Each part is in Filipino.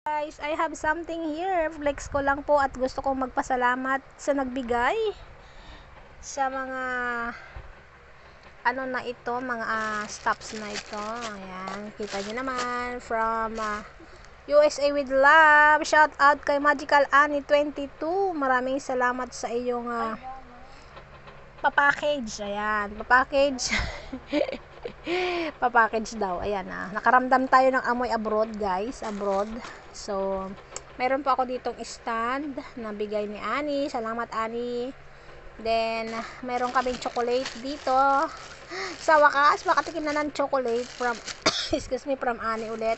Guys, I have something here. Flex ko lang po at gusto kong magpasalamat sa nagbigay sa mga ano na ito, mga stops na ito. Ayan, kita nyo naman from USA with love. Shout out kay Magical Annie 22. Maraming salamat sa iyong papackage. Ayan, papackage. Papackage daw. Ayan nakaramdam tayo ng amoy abroad, guys. Abroad. So, meron po ako ditong stand na bigay ni Annie. Salamat, Annie. Then, meron kaming chocolate dito. Sa wakas, makatikim na ng chocolate from excuse me, from Annie ulit.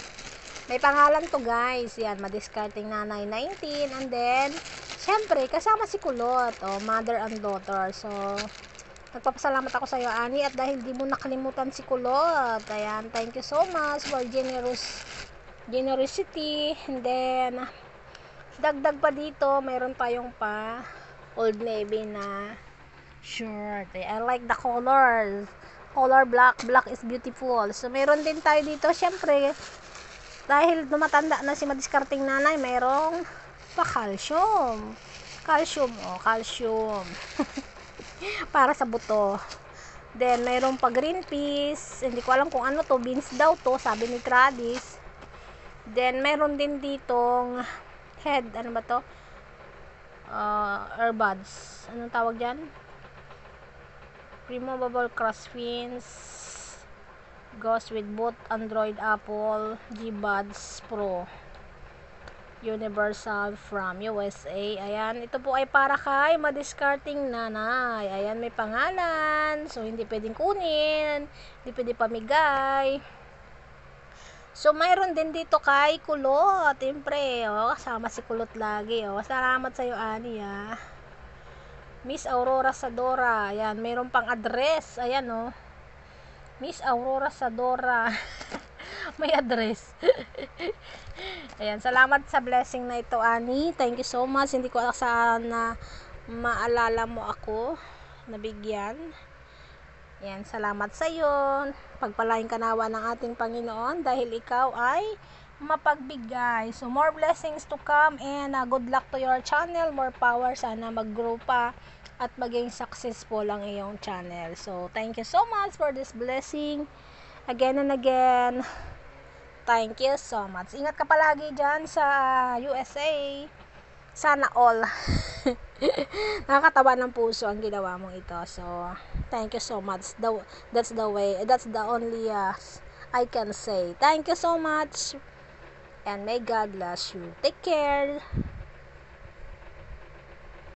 May pangalan to, guys. Yan, madiscarding nanay 19. And then, syempre, kasama si Kulot. Mother and daughter. So, nagpapasalamat ako sa iyo, Annie, at dahil di mo nakalimutan si Kulot. Ayan, thank you so much for generosity. And then, dagdag pa dito, mayroon tayong pa Old Navy na shirt. I like the colors. Color black. Black is beautiful. So, meron din tayo dito, syempre, dahil dumatanda na si madiskarting nanay, mayroong pa calcium. Calcium. Para sa buto. Then, mayroong pa green peas. Hindi ko alam kung ano to. Beans daw to, sabi ni Tradis. Then, mayroon din ditong head. Ano ba to? Earbuds. Anong tawag dyan? Removable cross fins. Goes with both Android, Apple, G-Buds Pro. Universal from USA. Ayan, ito po ay para kay madiscarding nanay. Ayan, may pangalan. So, hindi pwedeng kunin. Hindi pwedeng pamigay. So, mayroon din dito kay Kulot. Siyempre, kasama si Kulot lagi. Salamat sa'yo, Ani, Miss Aurora Sadora. Ayan, mayroon pang address. Ayan, Miss Aurora Sadora. May address. Ayan, salamat sa blessing na ito, Ani. Thank you so much. Hindi ko sana maalala mo ako nabigyan. Ayan, salamat sa iyo. Pagpalain ka nawa ng ating Panginoon dahil ikaw ay mapagbigay. So, more blessings to come and good luck to your channel. More power. Sana mag-grow pa at maging successful ang iyong channel. So, thank you so much for this blessing. Again and again. Thank you so much. Ingat ka palagi dyan sa USA. Sana all. Nakakatawa ng puso ang ginawa mong ito. So, thank you so much. That's the way. That's the only I can say. Thank you so much. And may God bless you. Take care.